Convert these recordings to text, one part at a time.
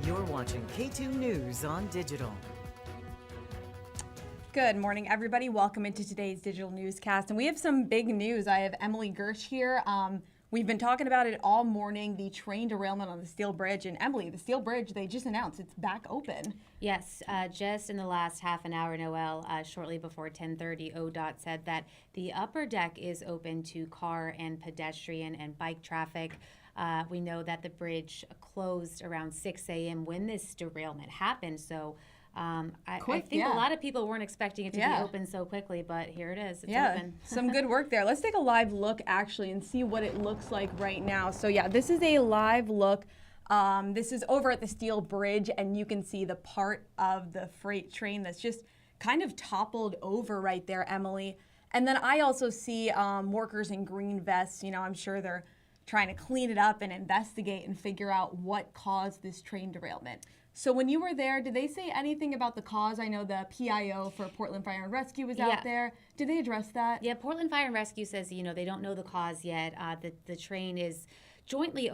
You're watching K2 News on Digital. Good morning, everybody. Welcome into today's digital newscast. And we have some big news. I have Emily Girsch here. We've been talking about it all morning, the train derailment on the Steel Bridge. And Emily, the Steel Bridge, they just announced it's back open. Yes, just in the last half an hour, Noel, shortly before 10:30, ODOT said that the upper deck is open to car and pedestrian and bike traffic. We know that the bridge closed around 6 a.m. when this derailment happened. So I think a lot of people weren't expecting it to be open so quickly, but here it is. It's open. Some good work there. Let's take a live look, actually, and see what it looks like right now. So, yeah, this is a live look. This is over at the Steel Bridge, and you can see the part of the freight train that's just kind of toppled over right there, Emily. And then I also see workers in green vests. You know, I'm sure they're trying to clean it up and investigate and figure out what caused this train derailment. So when you were there, did they say anything about the cause? I know the PIO for Portland Fire and Rescue was out there. Did they address that? Yeah, Portland Fire and Rescue says, you know, they don't know the cause yet. The train is jointly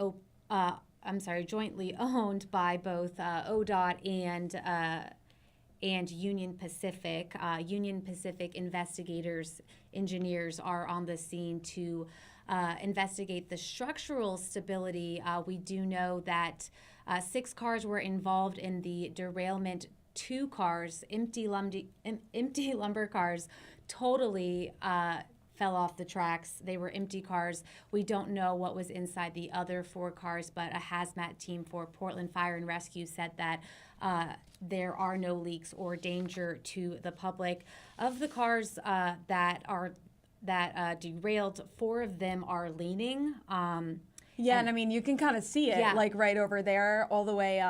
owned by both ODOT and Union Pacific. Union Pacific investigators, engineers are on the scene to investigate the structural stability. We do know that 6 cars were involved in the derailment. 2 cars, empty lumber cars, totally fell off the tracks. They were empty cars. We don't know what was inside the other 4 cars, but a hazmat team for Portland Fire and Rescue said that there are no leaks or danger to the public. Of the cars that derailed, 4 of them are leaning. And I mean, you can kind of see it, like right over there, all the way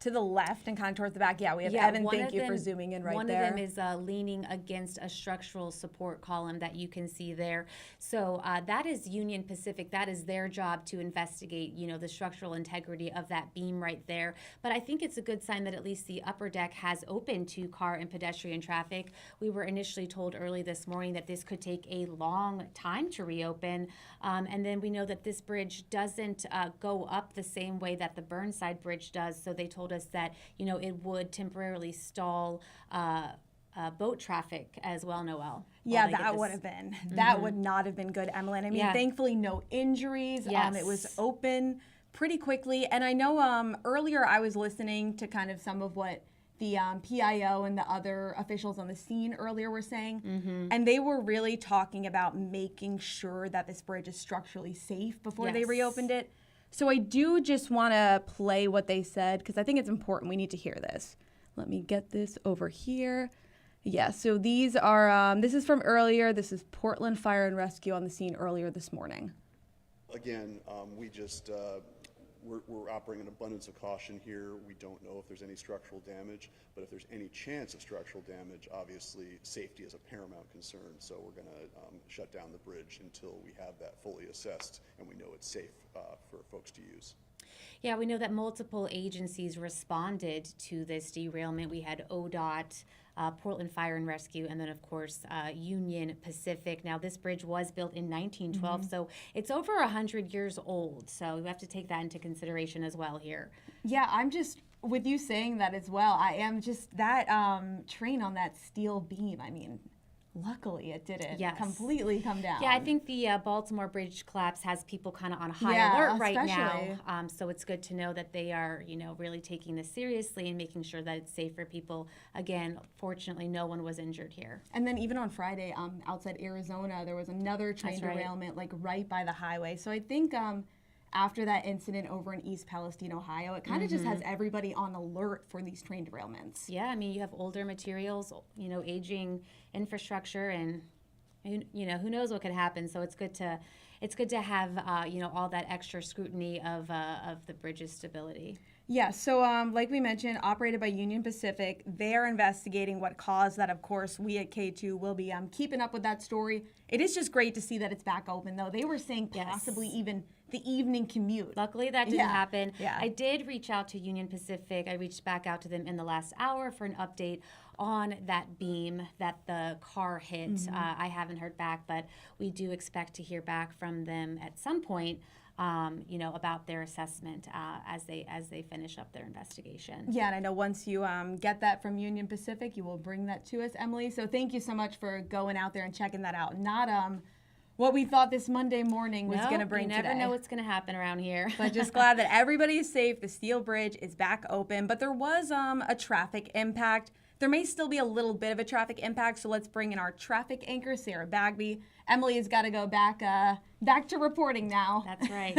to the left and kind of towards the back. Yeah, we have Evan. Thank you for zooming in right there. One of them is leaning against a structural support column that you can see there. So that is Union Pacific. That is their job to investigate, you know, the structural integrity of that beam right there. But I think it's a good sign that at least the upper deck has opened to car and pedestrian traffic. We were initially told early this morning that this could take a long time to reopen. And then we know that this bridge doesn't go up the same way that the Burnside Bridge does. So they told us that, you know, it would temporarily stall boat traffic as well, Noel. Yeah, that would have been. That would not have been good, Emily. I mean, thankfully, no injuries. It was open pretty quickly. And I know earlier I was listening to kind of some of what the PIO and the other officials on the scene earlier were saying. And they were really talking about making sure that this bridge is structurally safe before they reopened it. So I do just want to play what they said because I think it's important. We need to hear this. Let me get this over here. Yeah, so these are, this is from earlier. This is Portland Fire and Rescue on the scene earlier this morning. Again, we're operating an abundance of caution here. We don't know if there's any structural damage, but if there's any chance of structural damage, obviously safety is a paramount concern. So we're going to shut down the bridge until we have that fully assessed and we know it's safe for folks to use. Yeah, we know that multiple agencies responded to this derailment. We had ODOT, Portland Fire and Rescue, and then, of course, Union Pacific. Now, this bridge was built in 1912, so it's over 100 years old. So we have to take that into consideration as well here. Yeah, I'm just, with you saying that as well, I am just, that train on that steel beam, I mean, luckily it didn't completely come down. Yeah, I think the Baltimore Bridge collapse has people kind of on high alert right now. So it's good to know that they are, you know, really taking this seriously and making sure that it's safe for people. Again, fortunately, no one was injured here. And then even on Friday, outside Arizona, there was another train derailment, like right by the highway. So I think after that incident over in East Palestine, Ohio, it kind of just has everybody on alert for these train derailments. Yeah, I mean, you have older materials, you know, aging infrastructure, and you know, who knows what could happen. So it's good to have you know, all that extra scrutiny of the bridge's stability. Yeah, so like we mentioned, operated by Union Pacific, they're investigating what caused that. Of course, we at K2 will be keeping up with that story. It is just great to see that it's back open, though. They were saying possibly even the evening commute. Luckily, that didn't happen. I did reach out to Union Pacific. I reached back out to them in the last hour for an update on that beam that the car hit. I haven't heard back, but we do expect to hear back from them at some point. about their assessment as they finish up their investigation. Yeah, and I know once you get that from Union Pacific, you will bring that to us, Emily. So thank you so much for going out there and checking that out. Not what we thought this Monday morning was going to bring today. You never know what's going to happen around here. But just glad that everybody is safe. The steel bridge is back open, but there was a traffic impact. There may still be a little bit of a traffic impact, so let's bring in our traffic anchor, Sarah Bagby. Emily has got to go back to reporting now. That's right.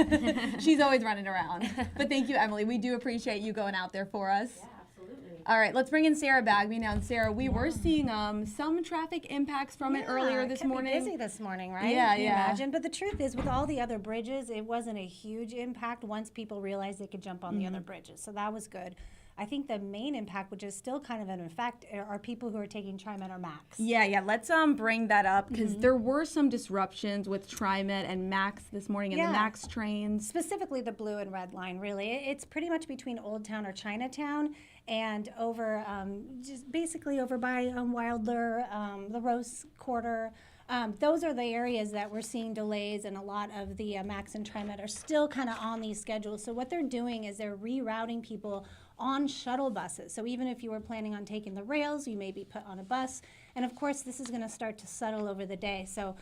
She's always running around. But thank you, Emily. We do appreciate you going out there for us. Yeah, absolutely. All right, let's bring in Sarah Bagby now. And Sarah, we were seeing some traffic impacts from it earlier this morning. Busy this morning, right? Yeah, Can you yeah. imagine? But the truth is, with all the other bridges, it wasn't a huge impact once people realized they could jump on the other bridges. So that was good. I think the main impact, which is still kind of an effect, are people who are taking TriMet or Max. Yeah. Let's bring that up because there were some disruptions with TriMet and Max this morning and the Max trains. Specifically the blue and red line, really. It's pretty much between Old Town or Chinatown and over, just basically over by Wilder, the Rose Quarter. Those are the areas that we're seeing delays, and a lot of the Max and TriMet are still kind of on these schedules. So what they're doing is they're rerouting people on shuttle buses. So even if you were planning on taking the rails, you may be put on a bus. And of course, this is going to start to settle over the day. So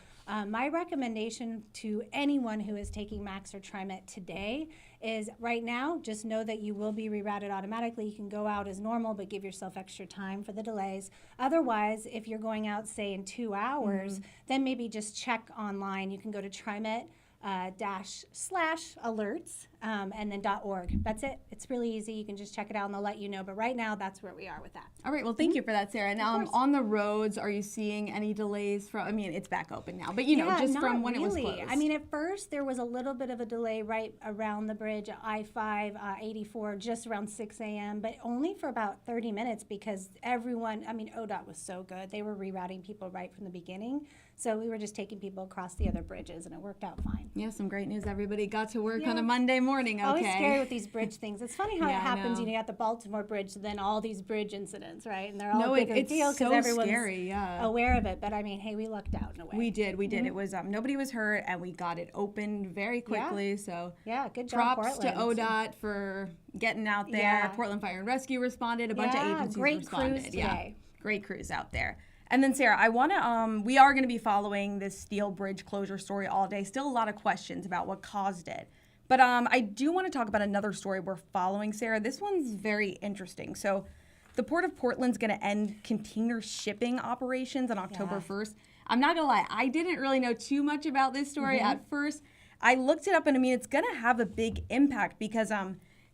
my recommendation to anyone who is taking Max or TriMet today is right now, just know that you will be rerouted automatically. You can go out as normal, but give yourself extra time for the delays. Otherwise, if you're going out, say, in 2 hours, then maybe just check online. You can go to TriMet /alerts and then .org. That's it. It's really easy. You can just check it out and they'll let you know. But right now, that's where we are with that. All right. Well, thank you for that, Sarah. And on the roads, are you seeing any delays from? I mean, it's back open now, but just from when it was closed. I mean, at first there was a little bit of a delay right around the bridge, I-5, 84, just around 6 a.m., but only for about 30 minutes because everyone. I mean, ODOT was so good. They were rerouting people right from the beginning. So we were just taking people across the other bridges, and it worked out fine. Yeah, some great news. Everybody got to work on a Monday morning. Okay. Always scary with these bridge things. It's funny how it happens. I know. You got the Baltimore Bridge, then all these bridge incidents, right? And they're all it's big deal because so everyone's scary, aware of it. But I mean, hey, we lucked out in a way. We did. It was nobody was hurt, and we got it open very quickly. So good job, props Portland. to ODOT for getting out there. Yeah. Portland Fire and Rescue responded. A bunch of agencies great responded. crews today. Great crews out there. And then, Sarah, I want to, we are going to be following this steel bridge closure story all day. Still a lot of questions about what caused it. But I do want to talk about another story we're following, Sarah. This one's very interesting. So the Port of Portland's going to end container shipping operations on October 1st. I'm not going to lie. I didn't really know too much about this story at first. I looked it up, and I mean, it's going to have a big impact because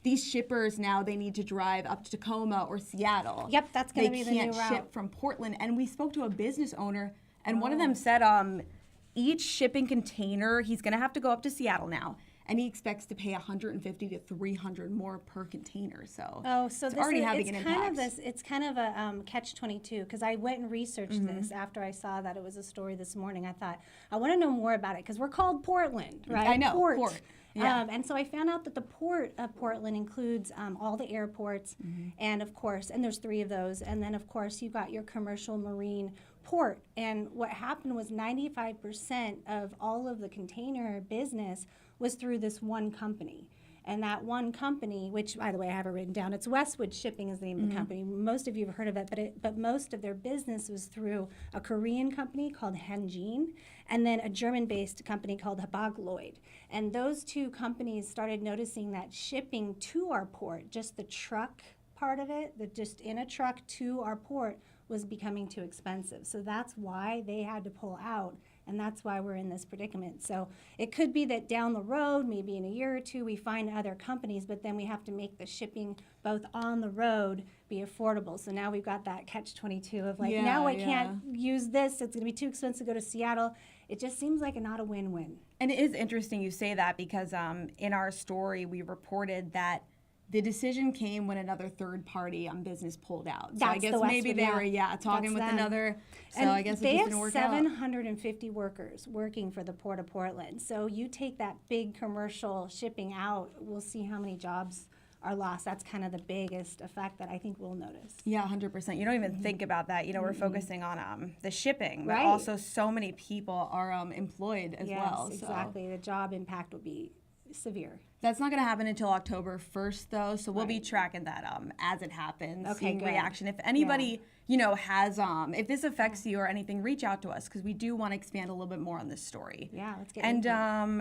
these shippers now, they need to drive up to Tacoma or Seattle. Yep, that's going to be the new route. They can't ship from Portland. And we spoke to a business owner, and one of them said each shipping container, he's going to have to go up to Seattle now, and he expects to pay $150 to $300 more per container. So it's already having an impact. It's kind of a catch-22 because I went and researched this after I saw that it was a story this morning. I thought, I want to know more about it because we're called Portland, right? I know, Port. Yeah. And so I found out that the Port of Portland includes all the airports, and of course, and there's 3 of those, and then of course you've got your commercial marine port. And what happened was 95% of all of the container business was through this one company. And that one company, which, by the way, I have it written down, it's Westwood Shipping is the name of the company. Most of you have heard of it, but most of their business was through a Korean company called Hanjin, and then a German-based company called Hapag-Lloyd. And those 2 companies started noticing that shipping to our port, just the truck part of it, just in a truck to our port, was becoming too expensive. So that's why they had to pull out. And that's why we're in this predicament. So it could be that down the road, maybe in a year or 2, we find other companies, but then we have to make the shipping both on the road be affordable. So now we've got that catch-22 of now I can't use this. It's going to be too expensive to go to Seattle. It just seems like not a win-win. And it is interesting you say that because in our story, we reported that the decision came when another third party on business pulled out. So I guess maybe they were talking with another. So and I guess they it just have didn't work out. 750 workers working for the Port of Portland. So you take that big commercial shipping out, we'll see how many jobs are lost. That's kind of the biggest effect that I think we'll notice. Yeah, 100%. You don't even think about that. We're focusing on the shipping, but Right. also so many people are employed as well. Yes, exactly. The job impact will be severe. That's not going to happen until October 1st, though, so we'll be tracking that as it happens, seeing good. reaction. If anybody, has, if this affects you or anything, reach out to us, because we do want to expand a little bit more on this story. Yeah, let's get And into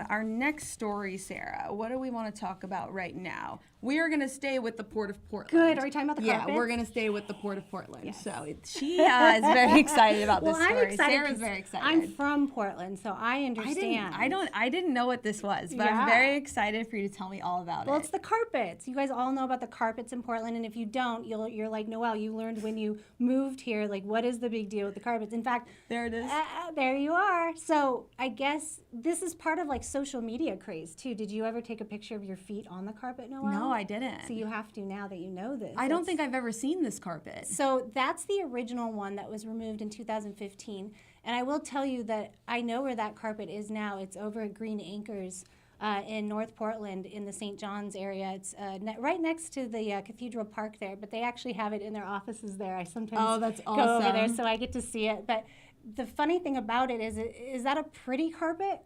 it. our next story, Sarah, what do we want to talk about right now? We are going to stay with the Port of Portland. Good. Are we talking about the carpets? Yeah, we're going to stay with the Port of Portland. So she is very excited about this story. I'm excited. Sarah's very excited. I'm from Portland, so I understand. I didn't know what this was, but I'm very excited for you to tell me all about it. Well, it's the carpets. You guys all know about the carpets in Portland, and if you don't, you're like, Noelle, you learned when you moved here, like, what is the big deal with the carpets? In fact, there it is. There you are. So I guess this is part of like social media craze too. Did you ever take a picture of your feet on the carpet, Noelle? No, I didn't. So you have to now that you know this. I don't think I've ever seen this carpet. So that's the original one that was removed in 2015. And I will tell you that I know where that carpet is now. It's over at Green Acres in North Portland in the St. John's area. It's right next to the Cathedral Park there, but they actually have it in their offices there. I sometimes that's go over there, awesome. so I get to see it. But the funny thing about it is that a pretty carpet?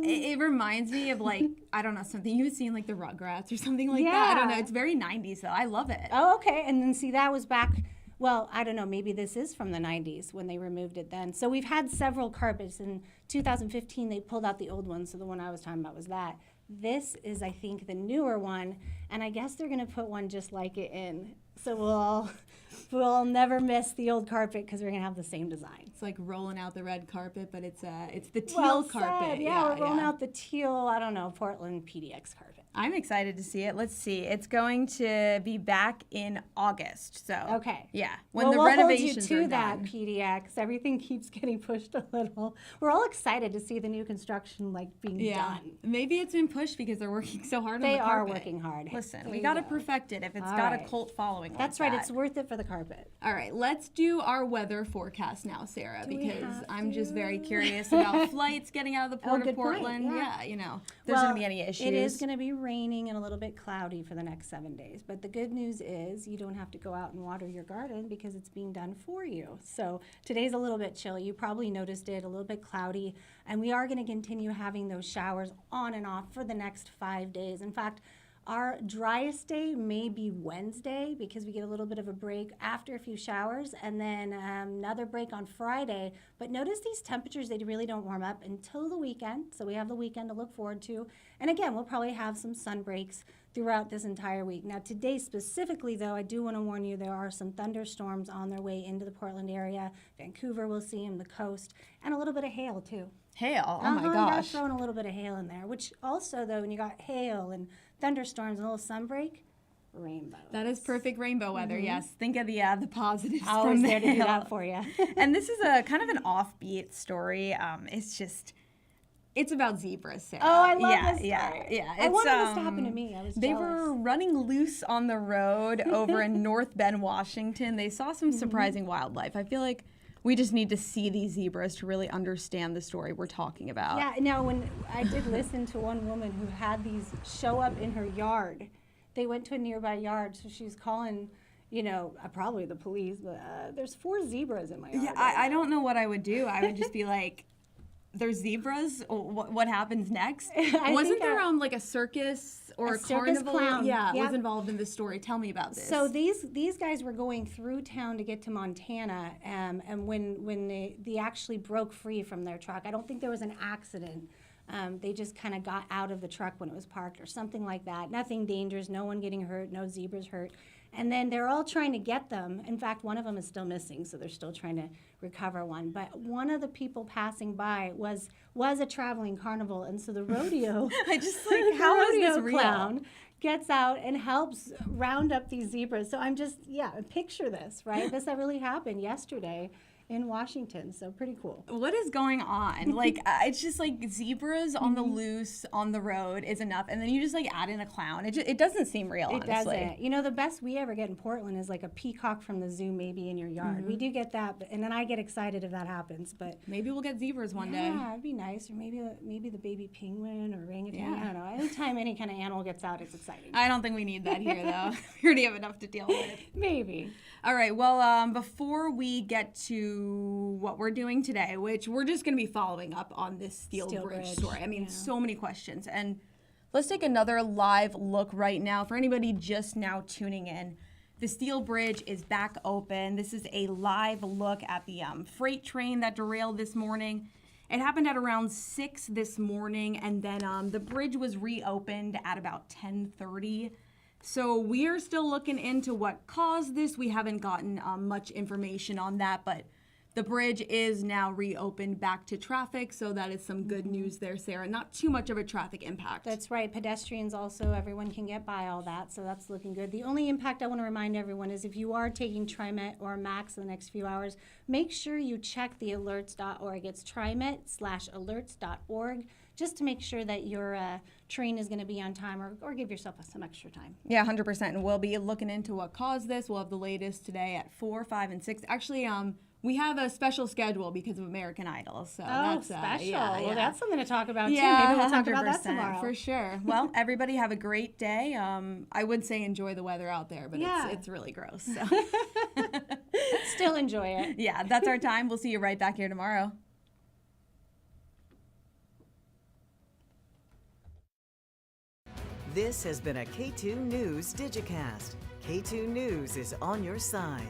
It reminds me of, like, I don't know, something you would see in, like, the Rugrats or something like that. I don't know. It's very 90s, though. I love it. Oh, okay. And then see, that was back, well, I don't know, maybe this is from the 90s when they removed it then. So we've had several carpets. In 2015, they pulled out the old one, so the one I was talking about was that. This is, I think, the newer one, and I guess they're going to put one just like it in. So we'll never miss the old carpet because we're going to have the same design. It's like rolling out the red carpet, but it's the teal Well carpet. said. Yeah, we're rolling out the teal, I don't know, Portland PDX carpet. I'm excited to see it. Let's see. It's going to be back in August. So Okay. yeah, When when the we'll renovations hold you are to that done. PDX. Everything keeps getting pushed a little. We're all excited to see the new construction being done. Maybe it's been pushed because they're working so hard on They the are carpet. working hard. Listen, There we you got to go. perfect it if it's All got a right. cult following. That's like right. that. It's worth it for the carpet. All right, let's do our weather forecast now, Sarah, we because have I'm just very to? curious about flights getting out of the Port of good point, Portland. yeah. If there's going to be any issues. It is going to be raining and a little bit cloudy for the next 7 days. But the good news is you don't have to go out and water your garden because it's being done for you. So today's a little bit chilly. You probably noticed it, a little bit cloudy. And we are going to continue having those showers on and off for the next 5 days. In fact, our driest day may be Wednesday because we get a little bit of a break after a few showers, and then another break on Friday. But notice these temperatures, they really don't warm up until the weekend. So we have the weekend to look forward to. And again, we'll probably have some sun breaks throughout this entire week. Now today specifically, though, I do want to warn you there are some thunderstorms on their way into the Portland area. Vancouver will see them, the coast, and a little bit of hail too. Hail. Oh my You gotta gosh. throw in a little bit of hail in there, which also, though, when you got hail and thunderstorms and a little sunbreak, rainbow. That is perfect rainbow weather. Yes. Think of the positives Always from there to do hail. that for you. And this is a kind of an offbeat story. It's about zebras, Sarah. Oh, I love yeah, this yeah, story. yeah. I wanted this to happen to me. I was They jealous. were running loose on the road over in North Bend, Washington. They saw some surprising wildlife. I feel like we just need to see these zebras to really understand the story we're talking about. Yeah, now when I did listen to one woman who had these show up in her yard, they went to a nearby yard, so she was calling, probably the police, but there's 4 zebras in my yard. Yeah, I don't know what I would do. I would just be like, there's zebras. What happens next? Wasn't there like a circus or a circus carnival? clown. Yeah, Yep. was involved in this story. Tell me about this. So these guys were going through town to get to Montana, and when they actually broke free from their truck, I don't think there was an accident. They just kind of got out of the truck when it was parked or something like that. Nothing dangerous, no one getting hurt, no zebras hurt. And then they're all trying to get them. In fact, one of them is still missing, so they're still trying to recover one. But one of the people passing by was a traveling carnival, and so the rodeo, I just like, how is this real? clown gets out and helps round up these zebras. So I'm just, picture this, right? This really happened yesterday in Washington, so pretty cool. What is going on? Like, it's just like zebras on the loose on the road is enough, and then you just like add in a clown. It doesn't seem real. It honestly. doesn't. The best we ever get in Portland is like a peacock from the zoo maybe in your yard. We do get that, and then I get excited if that happens. But Maybe we'll get zebras one day. yeah, it'd be nice. Or maybe the baby penguin or orangutan. I don't know. Anytime any kind of animal gets out, it's exciting. I don't think we need that here, though. We already have enough to deal with. Maybe. All right. Well, before we get to to what we're doing today, which we're just going to be following up on this steel bridge story. I mean, so many questions. And let's take another live look right now. For anybody just now tuning in, the steel bridge is back open. This is a live look at the freight train that derailed this morning. It happened at around 6 this morning, and then the bridge was reopened at about 10:30. So we are still looking into what caused this. We haven't gotten much information on that, but the bridge is now reopened back to traffic, so that is some good news there, Sarah. Not too much of a traffic impact. That's right. Pedestrians also, everyone can get by all that, so that's looking good. The only impact I want to remind everyone is if you are taking TriMet or Max in the next few hours, make sure you check the alerts.org. It's TriMet/alerts.org, just to make sure that your train is going to be on time, or give yourself some extra time. Yeah, 100%. And we'll be looking into what caused this. We'll have the latest today at 4, 5, and 6. Actually, we have a special schedule because of American Idol. So that's special. Well, that's something to talk about, too. Yeah, Maybe we'll talk about that 100%, tomorrow. for sure. Well, everybody have a great day. I would say enjoy the weather out there, but it's really gross. So. Still enjoy it. Yeah, that's our time. We'll see you right back here tomorrow. This has been a K2 News Digicast. K2 News is on your side.